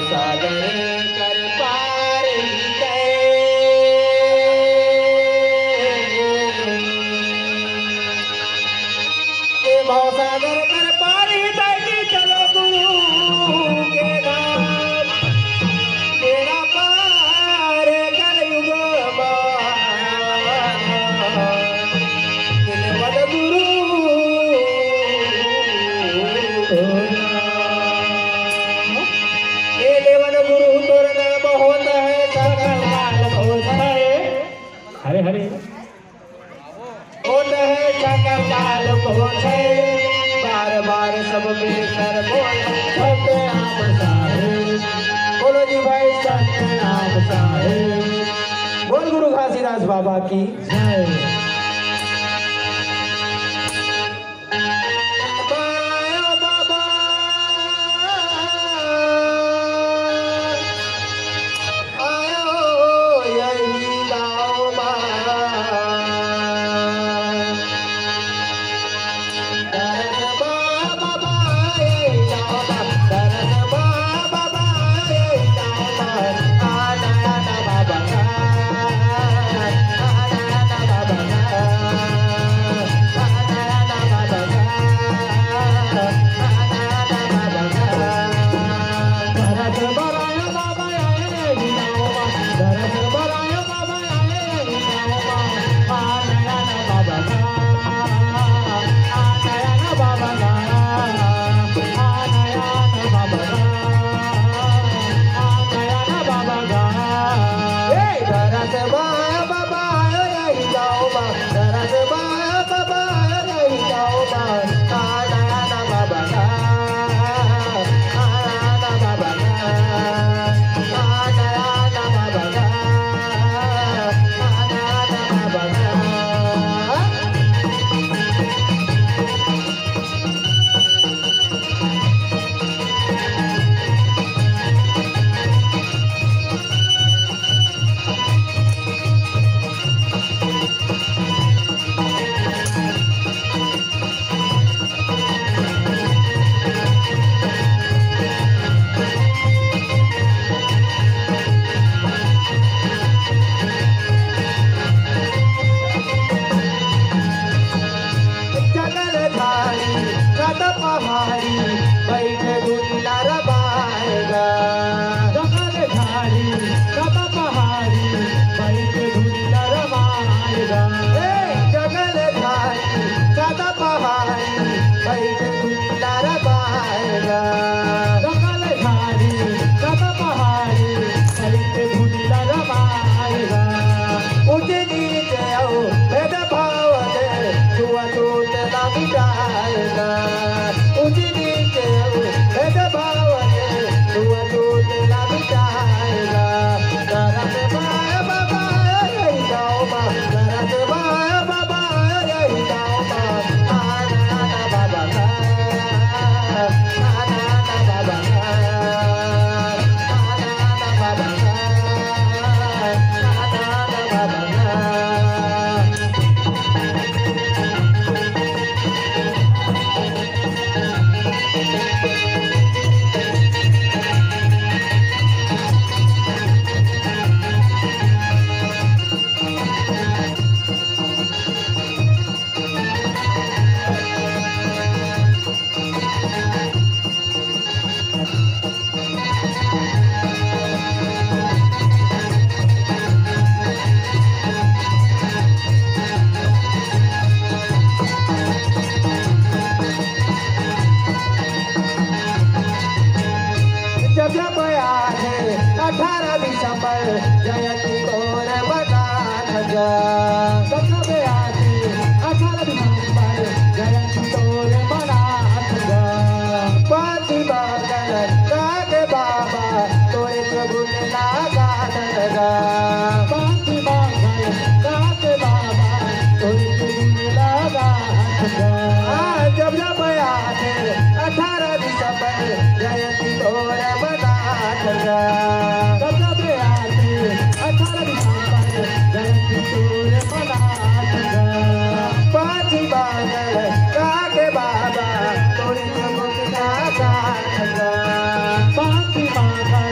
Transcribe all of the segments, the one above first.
सागर कर पार गए। भाव सागर कर पारी तैकी चलो गुरु के नाम बेड़ा पार कर युग बद गुरु ये देवन गुरु तोर नाम होत है सकल काल होत है। हरे हरे होत है सकल काल होत है। बार बार सब मिलकर बोल सतनाम साहिब। बोलो जी भाई सतनाम साहिब। बोल गुरु घासीदास बाबा की जय। जब जब आते 18 दिसंबर जयंती तोर बना जब जब आते 18 दिसंबर जयंती तोर बना पाँच बादल काके बाबा तोरी मुक्ता का पाँच बादल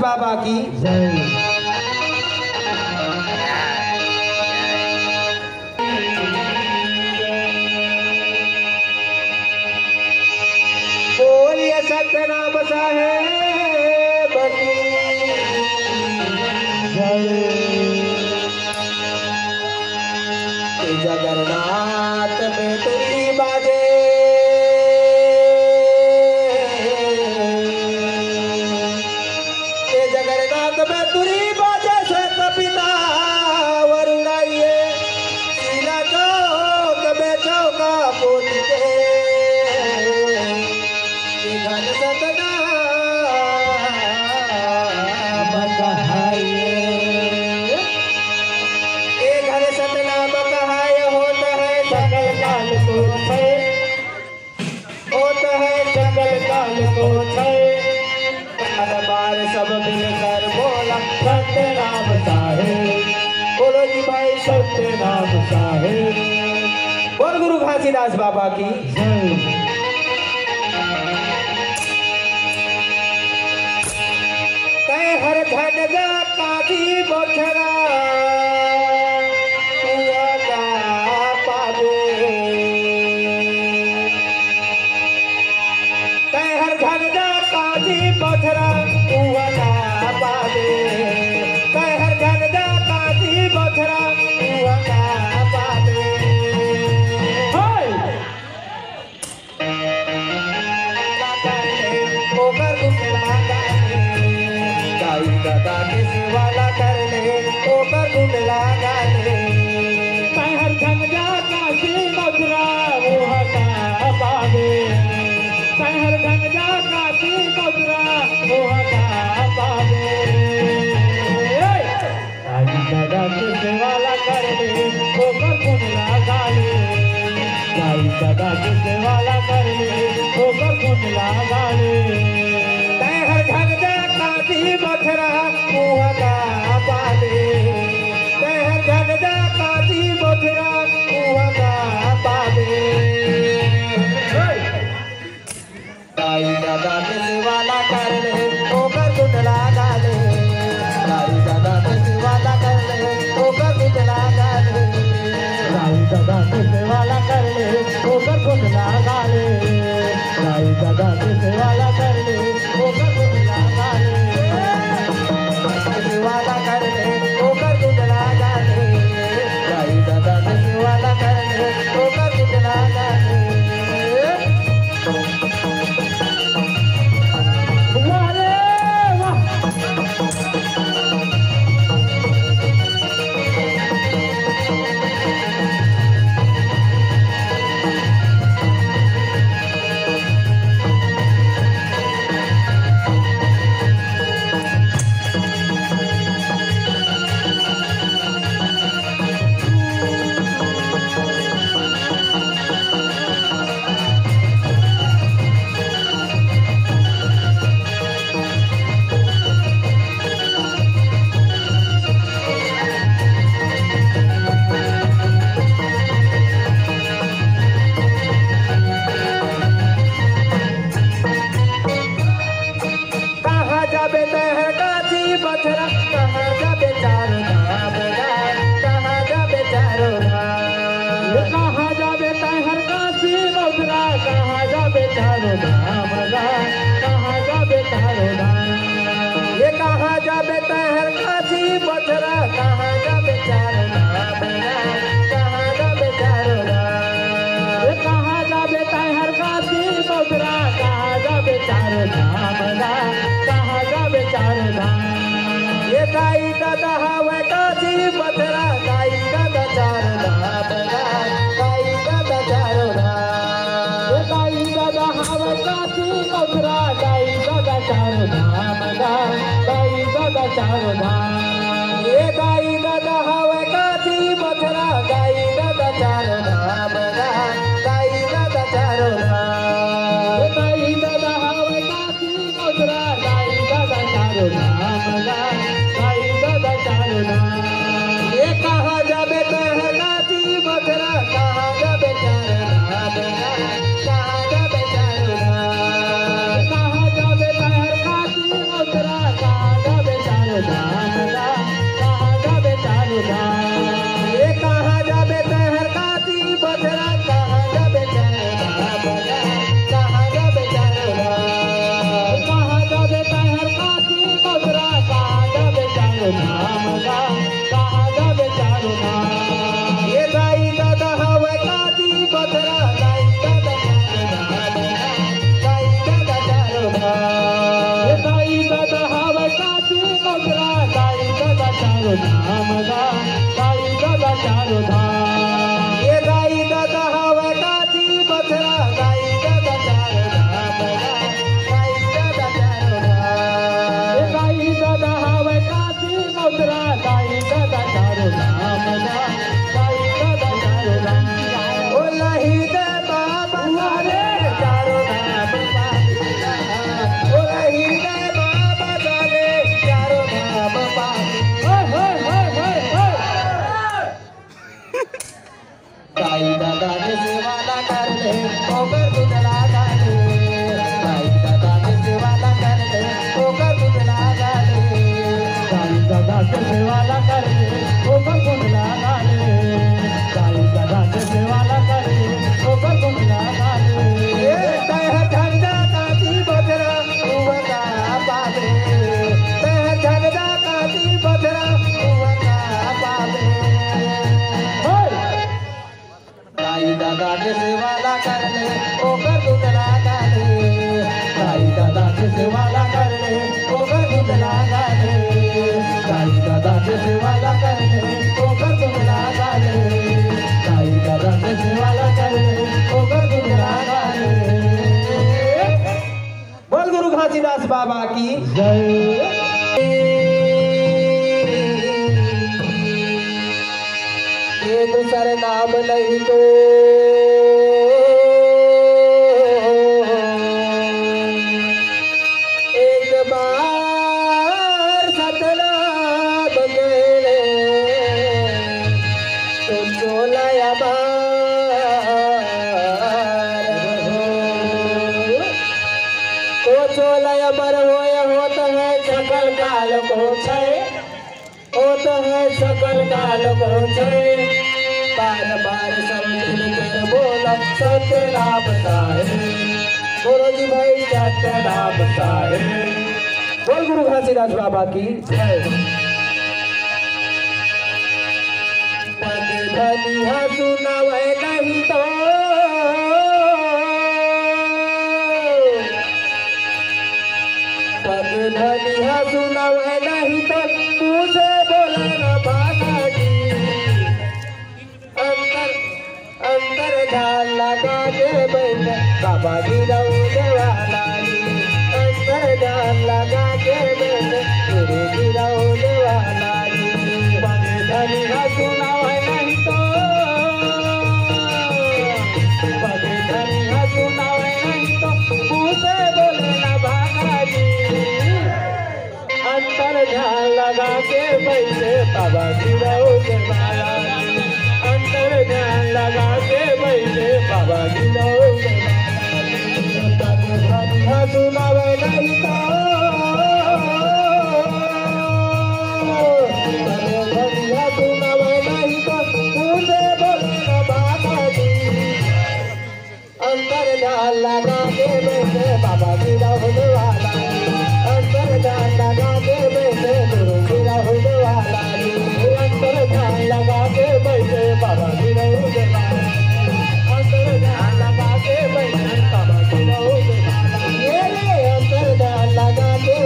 बाबा की जय। बोलिए सत्यनाम साहेब की जय। जगन्नाथ में तुरी बाजे जगन्नाथ में तुरी बाजे से पिता वरुणाइए सीला चौक में चौका पोत के घन सतना बकहाइए घन सतना बकहाय होता है जंगल काल को छे होता है जंगल काल को छे बार सब मिलकर बोला सत्यनाम साहेब। बोलो जी भाई सत्यनाम साहेब। बोल गुरु घासीदास बाबा की जय। तय हर धन जा काजी बोछरा पावे तय हर धन जा काजी बोछरा पावे तय हर धन जा काजी बोछरा पावे ओकर गुंडला गाई दादा के सेवाला करने ओकर गुंडला गाने तय हर धन जा काजी बोछरा पावे तय हर धन जा काजी बोछरा पावे दादा के सेवाला करने ओकर गुंडला गाने गाई दादा के सेवाला करने ओकर गुंडला गाने तय हर धन जा काजी बोछरा पावे तय हर धन जा काजी बोछरा पावे गाई दादा के सेवाला करने ओकर गुंडला गाने गाई दादा के सेवाला करने ओकर गुंडला गाने गाई दादा के सेवाला करने ओकर गुंडला गाने गाई दादा के सेवाला करने ओकर गुंडला गाने सेवाला करने ओकर गुंडला गाने गाई दादा के सेवाला करने ओकर गुंडला गाने ये कहाँ जाबे तहर काशी बछरा कहाँ जाबे चारो धाम कहाँ जाबे चारो धाम ये कहाँ जाबे तहर काशी बछरा कहाँ जाबे चारो धाम कहाँ जाबे चारो धाम ये गाई दादा हवे काशी बछरा गाई दादा चारो धाम गाई दादा चारो धाम ये गाई दादा हवे काशी बछरा गाई दादा चारो धाम गाई दादा चारो धाम ये गाई दादा हवे काशी बछरा गाई दादा चारो धाम गाई दादा चारो धाम ये गाई दादा हवे काशी बछरा गाई दादा चारो धाम गाई दादा चारो धाम ये कहाँ जाबे तहर काशी बछरा कहाँ जाबे चारो धाम कहाँ जाबे चारो धाम कहाँ जाबे तहर काशी बछरा कहाँ जाबे चारो धाम गा, कहाँ जाबे चारो धाम। ये कहाँ जाबे तहर काती बदरा, कहाँ जाबे चारो धाम गा, कहाँ जाबे चारो धाम। कहाँ जाबे तहर काती बदरा, कहाँ जाबे चारो धाम गा, कहाँ जाबे चारो धाम। ये दाई दादा हवे काती बदरा, दाई दादा चारो धाम गा, दाई दादा चारो धाम। ये दाई दादा हवे काती बदरा, दाई दादा चारो धाम गा, दाई दादा चारो धाम। ये दाई दादा हवे काती बदरा, दाई दादा चारो धाम गा, दाई दादा चारो धाम। ये दाई दादा हवे काती बदरा, दाई दादा चारो धाम गा, दाई दादा चारो धाम। ओ लही दे बाबा सारे चारो धाम पापिया, ओ लही दे बाबा सारे चारो धाम पापिया। दाई दादा ने सेवा ना कर ले, ओकर दुधला गाले। दाई दादा ने सेवा ना कर ले, ओकर दुधला गाले। दाई दादा ने सेवा ना कर ले, ओकर दुधला गाले। दाई दादा ने सेवा ना कर ले, ओकर दुधला गाले। ए तह झंडा काती बदरा, उवका पावे। तह झंडा काती बदरा, उवका पावे। दाई दादा ने सेवा ना कर ले, ओकर दुधला गाले। दाई दादा ने सेवा ना कर ले, ओकर दुधला गाले। दाई दादा ने सेवा ना कर ले, ओकर दुधला गाले। दाई दादा ने सेवा ना कर ले, ओकर दुधला गाले। बोल गुरु घासीदास बाबा की जय। ये दूसरे नाम नहीं तो एक बार सतनाम गेले, तो चोलाया बार हो। तो चोलाया बर होत है सकल काल को छे, होत है सकल काल को छे। बार बार सब मिलकर बोला सत्य नाम साहे, बोलो जी भाई सत्य नाम साहे। बोल गुरु घासीदास बाबा की जय। पग धनिया सुनावे नहीं तो, पग धनिया सुनावे नहीं तो, तुझे बोला न बाबा जी। अंदर ध्यान लगा के बैठ बाबा जी रौद वाला जी। अंदर ध्यान लगा के बैठ गुरु जी रौद वाला जी। पग धनिया सुनावे नहीं तो, पग धनिया सुनावे नहीं तो, पूछे बोले ना बाबा जी। अंदर ध्यान लगा के बैठे बाबा जी रौद वाला जी। अंदर ध्यान लगा के बैठे बाबा जी रौद वाला जी। सुनावे नहीं तो, सुनावे नहीं तो, पूछे बोले ना बाबा जी। अंदर ध्यान लगा के बैठे बाबा जी रौद वाला जी। अंदर ध्यान लगा के बैठे गुरु जी रौद वाला जी। अंदर ध्यान लगा के बैठे बाबा जी रौद वाला जी। अंदर ध्यान लगा के बैठे बाबा जी रौद वाला जी। अंदर ध्यान लगा के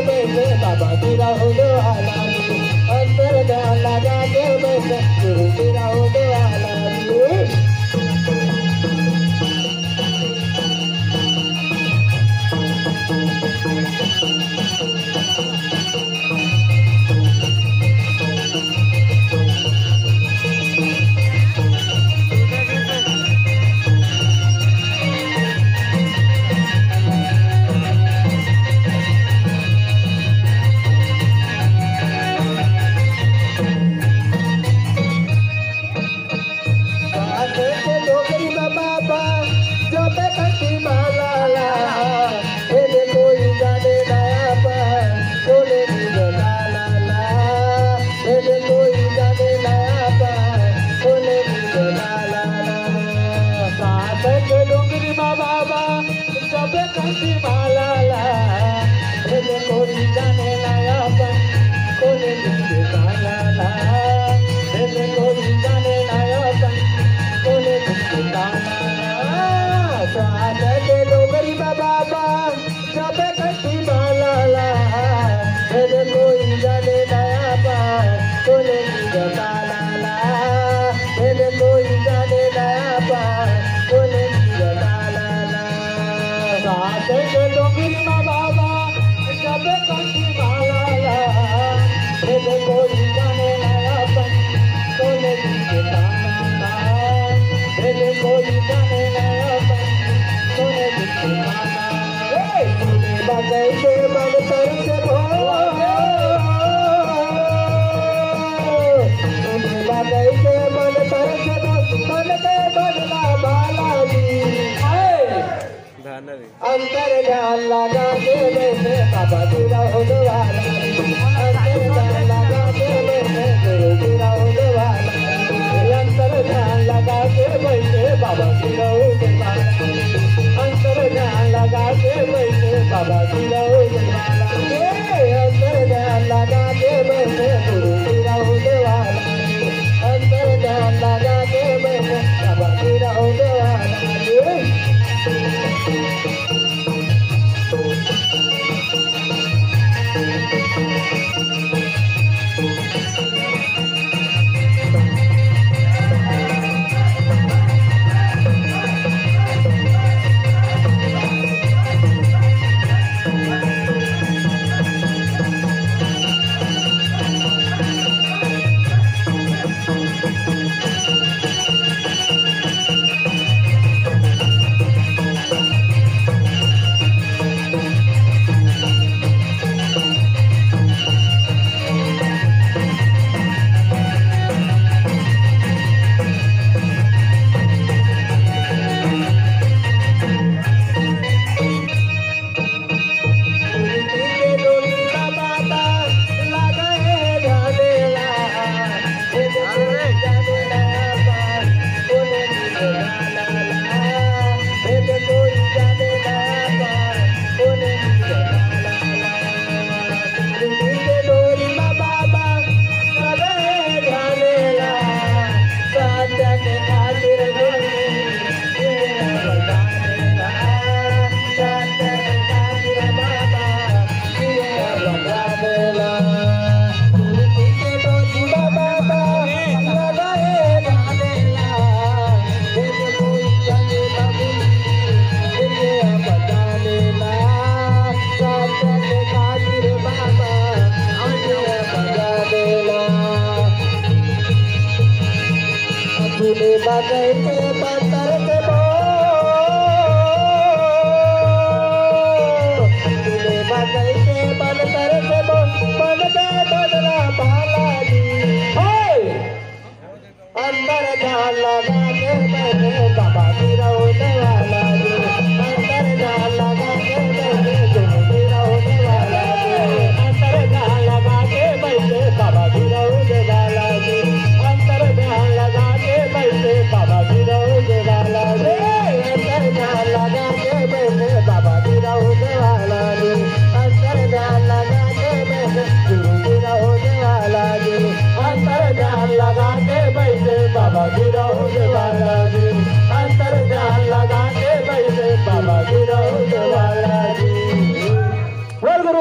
कंठी मालाला भेद कोणी जाणे नाही आपण कोणी दिसते कानाला भेद कोणी जाणे नाही आपण कोणी दिसते कानाला स्वाद गेलो गरीबा बाबा जब कंठी मालाला भेद कोणी जाणे नाही आपण कोणी दिसते कानाला भेद कोणी जाणे नाही आपण कोणी दिसते कानाला स्वाद गेलो गरीबा बाबा जब कंठी मालाला भेद कोणी जाणे नाही आपण कोणी दिसते कानाला भेद कोणी जाणे नाही आपण कोणी दिसते कानाला तुझे बजायचे मन तरसे तुझे बजायचे मन तरसे मन के बदला बालाजी अंतर ध्यान लगा के बैठे बाबा तेरा होने अंतर ध्यान लगा के बैठे गुरु तेरा होने अंतर ध्यान लगा के बैठे बाबा तेरा होने अंतर ध्यान लगा के बैठे बाबा तेरा होने अंतर ध्यान लगा के बैठे गुरु तेरा होने अंतर ध्यान लगा के बैठे बाबा तेरा होने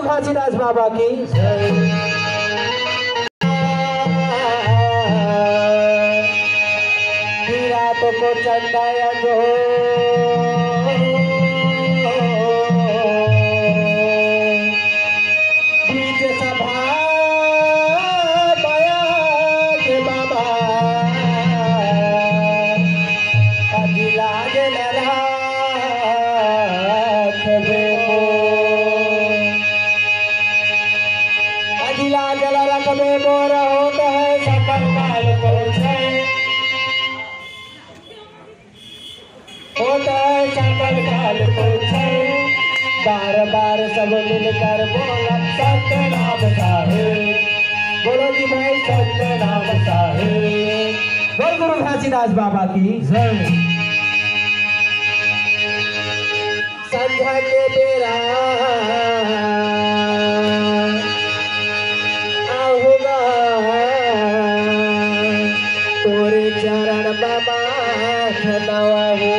घासीदास बाबा की रात को चंदाया जो बीच सभा पाया के बाबा अजिला जलरा में मोर होता है सकल काल को होता है सकल काल को बार बार सब मिलकर बोला सत्य नाम साहेब बोलो जी भाई सत्य नाम साहेब बोल गुरु घासीदास बाबा की जय। संध्या संध्या के बेरा आऊंगा तोरे चरण बाबा नवाहू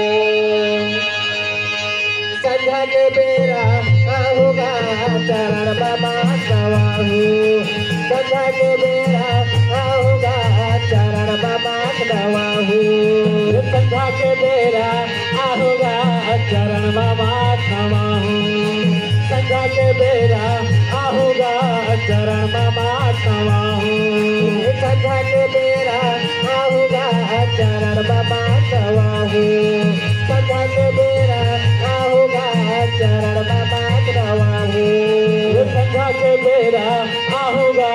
संध्या के बेरा आऊंगा चरण बाबा नवाहू संध्या के बेरा आऊंगा चरण बाबा नवाहू संध्या के बेरा आऊंगा चरण बाबा नवाहू संध्या के बेरा आऊंगा चरण बाबा नवाहू संध्या के बेरा आऊंगा चरण बाबा नवाहू संध्या के बेरा आऊंगा चरण बाबा नवाहू संध्या के बेरा आऊंगा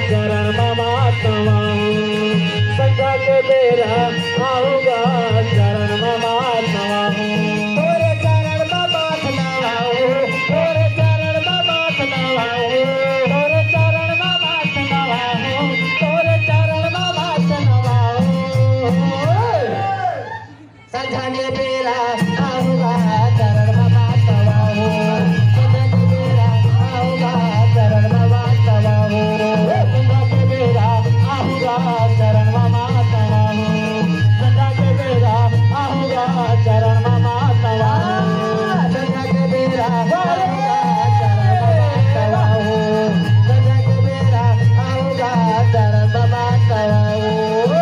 चरण बाबा नवाहू संध्या के बेरा आऊंगा चरण बाबा नवाहू तोरे चरण बाबा नवाहू तोरे चरण बाबा नवाहू तोरे चरण बाबा नवाहू तोरे चरण बाबा नवाहू संध्या के बेरा आऊंगा चरण बाबा नवाहू संध्या के बेरा आऊंगा चरण बाबा नवाहू संध्या के बेरा आऊंगा चरण बाबा नवाहू संध्या के बेरा आऊंगा चरण बाबा नवाहू संध्या के बेरा आऊंगा चरण बाबा नवाहू संध्या के बेरा आऊंगा चरण बाबा नवाहू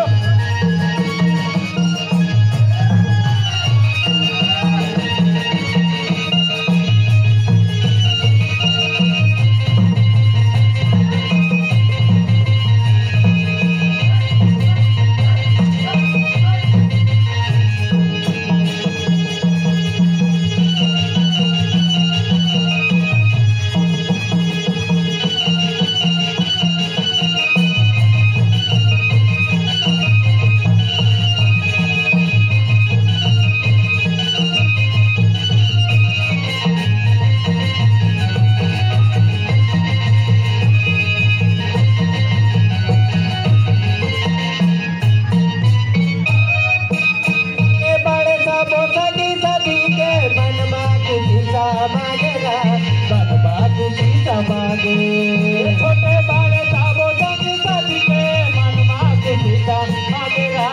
छोटे बाले साबो संग सजी के मनमा कुसीता मांगेगा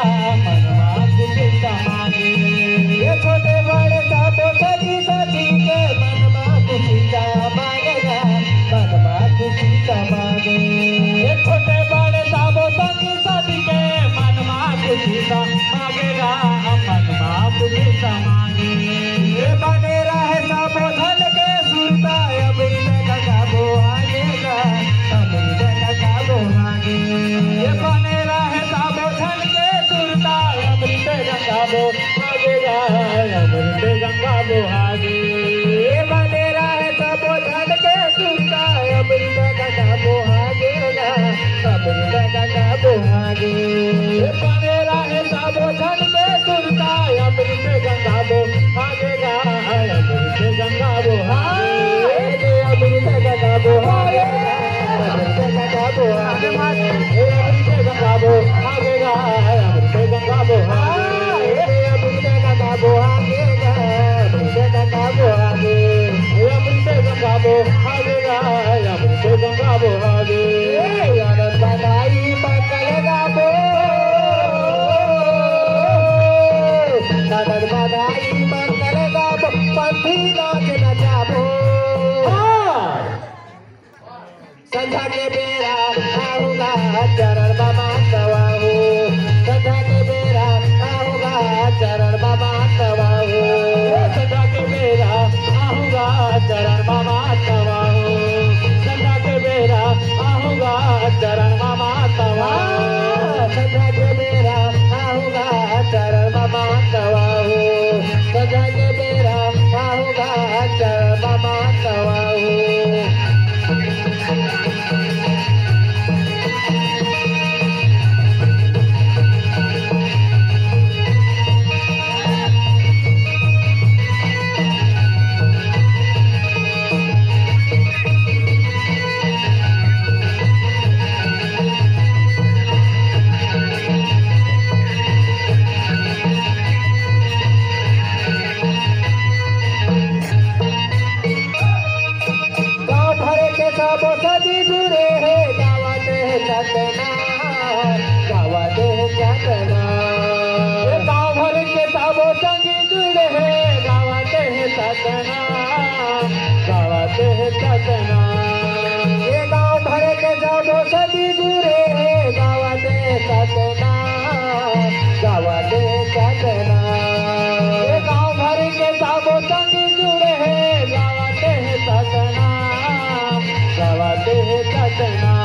मनमा कुसीता मांगे ये छोटे बाले साबो सजी के मनमा कुसीता मांगेगा मनमा कुसीता मांगे ये छोटे बाले साबो संग सजी के मनमा कुसीता मांगेगा मनमा कुसीता मांगे ये बने रहे साबो धन के सुरता अमृत गंगाबो आगेगा अमृत गंगाबो आगे ये बने रहे साबो धन के सुरता अमृत गंगाबो आगेगा अमृत गंगाबो आगे ये बने रहे साबो धन के सुरता अमृत गंगाबो आगेगा अमृत गंगाबो आगे ये बने रहे साबो धन के सुरता अमृत गंगाबो आगेगा अमृत गंगाबो आगे अमृत गंगाबो आगेगा अमृत गंगाबो आगेगा अमृत गंगाबो आगेगा अमृत गंगाबो आगे अमृत गंगाबो आगेगा अमृत गंगाबो आगे अमृत गंगाबो आगेगा अमृत गंगाबो आगे आनंद बधाई मंगल गाबो आनंद बधाई मंगल गाबो पंथी नाच नचाबो संध्या के बेरा आऊंगा चरण बाबा नवाहू संध्या के बेरा आऊंगा चरण बाबा नवाहू संध्या के बेरा आऊंगा चरण बाबा नवाहू संध्या के बेरा आऊंगा चरण बाबा नवाहू संध्या के बेरा आऊंगा चरण बाबा नवाहू संध्या के बेरा आऊंगा चरण बाबा नवाहू सतना गावात है सतना ये गाँव भर के सबो संगी जुड़े हैं गावात है सतना गावात है सतना ये गाँव भर के सबो संगी जुड़े हैं गावात है सतना गावात है सतना ये गाँव भर के सबो संगी जुड़े हैं गावात है सतना गावात है सतना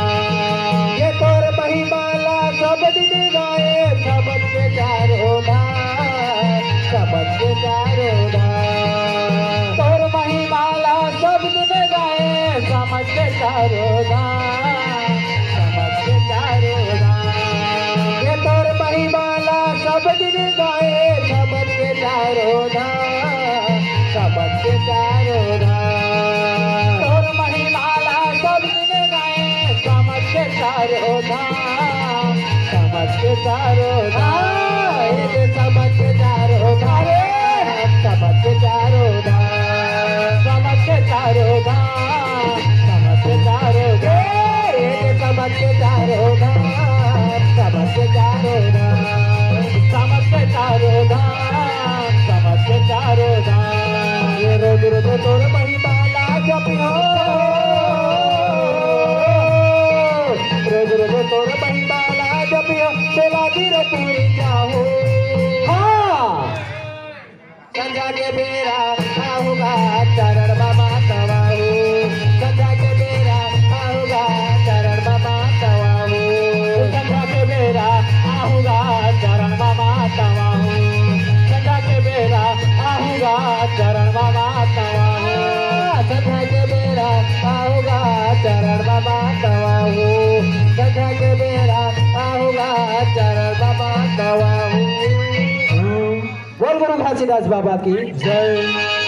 ये तोर महिमाला सब दिन गाए सबद के चारों धार सबद के चारों धार तोर महिमाला सब दिन गाए समझ के चारों धार समझ के चारों धार ये तोर महिमाला सब दिन गाए सबद के चारों धार समझ के चारों धार तोर महिमाला सब दिन गाए समझ के चारों धाम समझ के चारों धाम ये समझ के चारों धाम समझ के चारों धाम समझ के चारों धाम समझ के चारों धाम ये समझ के चारों धाम समझ के चारों धाम समझ के चारों धाम समझ के चारों धाम ये रोज रोज तोर महिमाला जपियो रोज रोज तोर महिमाला जपियो बेला गिर पूरी जाओ हाँ संध्या के बेरा आऊंगा चरण बाबा तवाऊ संध्या के बेरा आऊंगा चरण बाबा तवाऊ संध्या के बेरा आऊंगा चरण बाबा तवाऊ संध्या के बेरा आऊंगा चरण बाबा तवाऊ संध्या के बेरा आऊंगा चरण बाबा तवाऊ संध्या के बेरा आऊंगा चरण बाबा तवाऊ बोल गुरु घासीदास बाबा की जय।